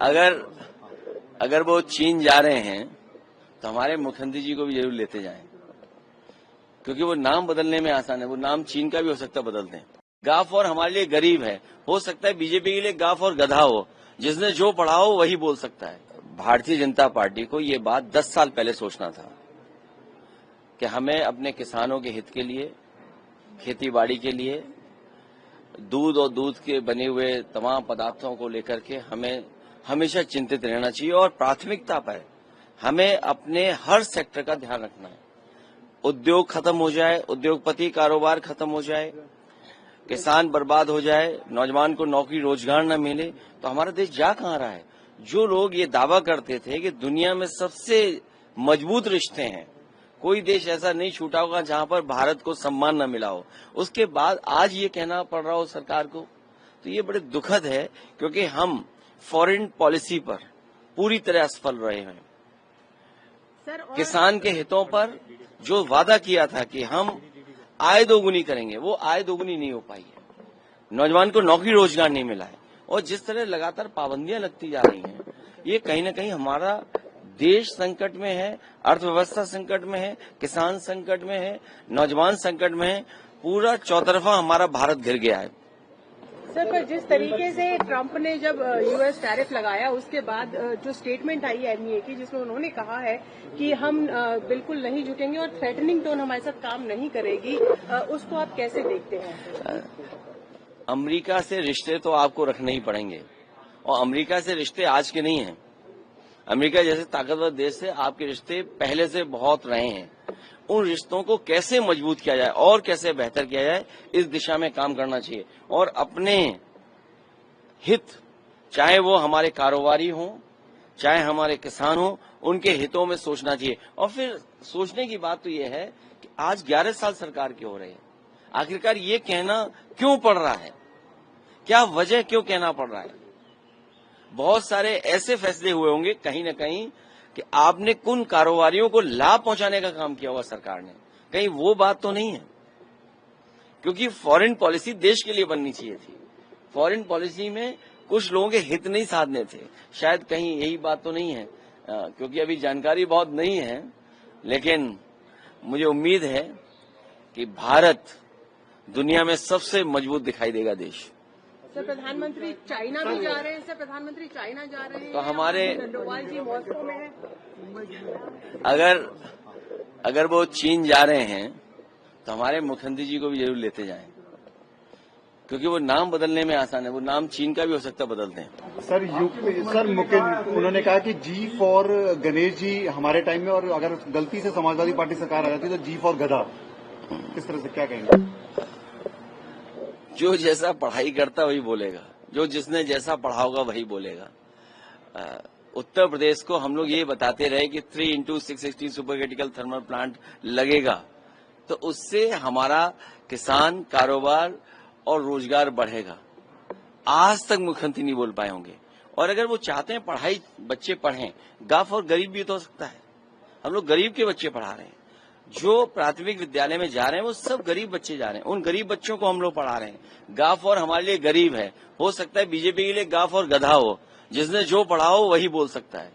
अगर वो चीन जा रहे हैं तो हमारे मुख्यमंत्री जी को भी जरूर लेते जाएं, क्योंकि वो नाम बदलने में आसान है। वो नाम चीन का भी हो सकता है बदल दें। गाफ और हमारे लिए गरीब है, हो सकता है बीजेपी के लिए गाफ और गधा हो, जिसने जो पढ़ा हो वही बोल सकता है। भारतीय जनता पार्टी को ये बात 10 साल पहले सोचना था कि हमें अपने किसानों के हित के लिए, खेतीबाड़ी के लिए, दूध और दूध के बने हुए तमाम पदार्थों को लेकर के हमें हमेशा चिंतित रहना चाहिए और प्राथमिकता पर हमें अपने हर सेक्टर का ध्यान रखना है। उद्योग खत्म हो जाए, उद्योगपति कारोबार खत्म हो जाए, किसान बर्बाद हो जाए, नौजवान को नौकरी रोजगार न मिले, तो हमारा देश जा कहां रहा है। जो लोग ये दावा करते थे कि दुनिया में सबसे मजबूत रिश्ते हैं, कोई देश ऐसा नहीं छूटा होगा जहां पर भारत को सम्मान न मिला हो, उसके बाद आज ये कहना पड़ रहा हो सरकार को, तो ये बड़े दुखद है, क्योंकि हम फॉरेन पॉलिसी पर पूरी तरह असफल रहे हैं। किसान के हितों पर जो वादा किया था कि हम आय दोगुनी करेंगे, वो आय दोगुनी नहीं हो पाई है। नौजवान को नौकरी रोजगार नहीं मिला है, और जिस तरह लगातार पाबंदियां लगती जा रही हैं, ये कहीं न कहीं हमारा देश संकट में है, अर्थव्यवस्था संकट में है, किसान संकट में है, नौजवान संकट में है, पूरा चौतरफा हमारा भारत घिर गया है। सर, पर जिस तरीके से ट्रंप ने जब यूएस टैरिफ लगाया, उसके बाद जो स्टेटमेंट आई एमईए की, जिसमें उन्होंने कहा है कि हम बिल्कुल नहीं जुटेंगे और थ्रेटनिंग टोन हमारे साथ काम नहीं करेगी, उसको आप कैसे देखते हैं? अमेरिका से रिश्ते तो आपको रखने ही पड़ेंगे, और अमेरिका से रिश्ते आज के नहीं हैं। अमेरिका जैसे ताकतवर देश से आपके रिश्ते पहले से बहुत रहे हैं। उन रिश्तों को कैसे मजबूत किया जाए और कैसे बेहतर किया जाए, इस दिशा में काम करना चाहिए, और अपने हित, चाहे वो हमारे कारोबारी हों, चाहे हमारे किसान हों, उनके हितों में सोचना चाहिए। और फिर सोचने की बात तो ये है कि आज 11 साल सरकार की हो रही है, आखिरकार ये कहना क्यों पड़ रहा है, क्या वजह क्यों कहना पड़ रहा है। बहुत सारे ऐसे फैसले हुए होंगे कहीं न कहीं कि आपने कुन कारोबारियों को लाभ पहुंचाने का काम किया होगा सरकार ने, कहीं वो बात तो नहीं है। क्योंकि फॉरेन पॉलिसी देश के लिए बननी चाहिए थी, फॉरेन पॉलिसी में कुछ लोगों के हित नहीं साधने थे, शायद कहीं यही बात तो नहीं है, क्योंकि अभी जानकारी बहुत नहीं है, लेकिन मुझे उम्मीद है कि भारत दुनिया में सबसे मजबूत दिखाई देगा देश। सर, प्रधानमंत्री चाइना भी जा रहे हैं, सर प्रधानमंत्री चाइना जा रहे हैं, तो हमारे डोवाल जी मॉस्को में हैं। अगर वो चीन जा रहे हैं तो हमारे मुख्यमंत्री जी को भी जरूर लेते जाएं, क्योंकि वो नाम बदलने में आसान है। वो नाम चीन का भी हो सकता है बदल दें। सर उन्होंने कहा कि जी फॉर गणेश जी हमारे टाइम में, और अगर गलती से समाजवादी पार्टी सरकार आ जाती तो जी फॉर गधा, किस तरह से क्या कहेंगे? जो जैसा पढ़ाई करता वही बोलेगा, जो जिसने जैसा पढ़ा होगा वही बोलेगा। उत्तर प्रदेश को हम लोग ये बताते रहे कि 3x660 super critical thermal plant लगेगा, तो उससे हमारा किसान, कारोबार और रोजगार बढ़ेगा। आज तक मुख्यमंत्री नहीं बोल पाए होंगे। और अगर वो चाहते हैं पढ़ाई बच्चे पढ़ें, गाफ और गरीब भी तो हो सकता है। हम लोग गरीब के बच्चे पढ़ा रहे हैं, जो प्राथमिक विद्यालय में जा रहे हैं वो सब गरीब बच्चे जा रहे हैं, उन गरीब बच्चों को हम लोग पढ़ा रहे हैं। गाफ और हमारे लिए गरीब है, हो सकता है बीजेपी के लिए गाफ और गधा हो, जिसने जो पढ़ा हो वही बोल सकता है।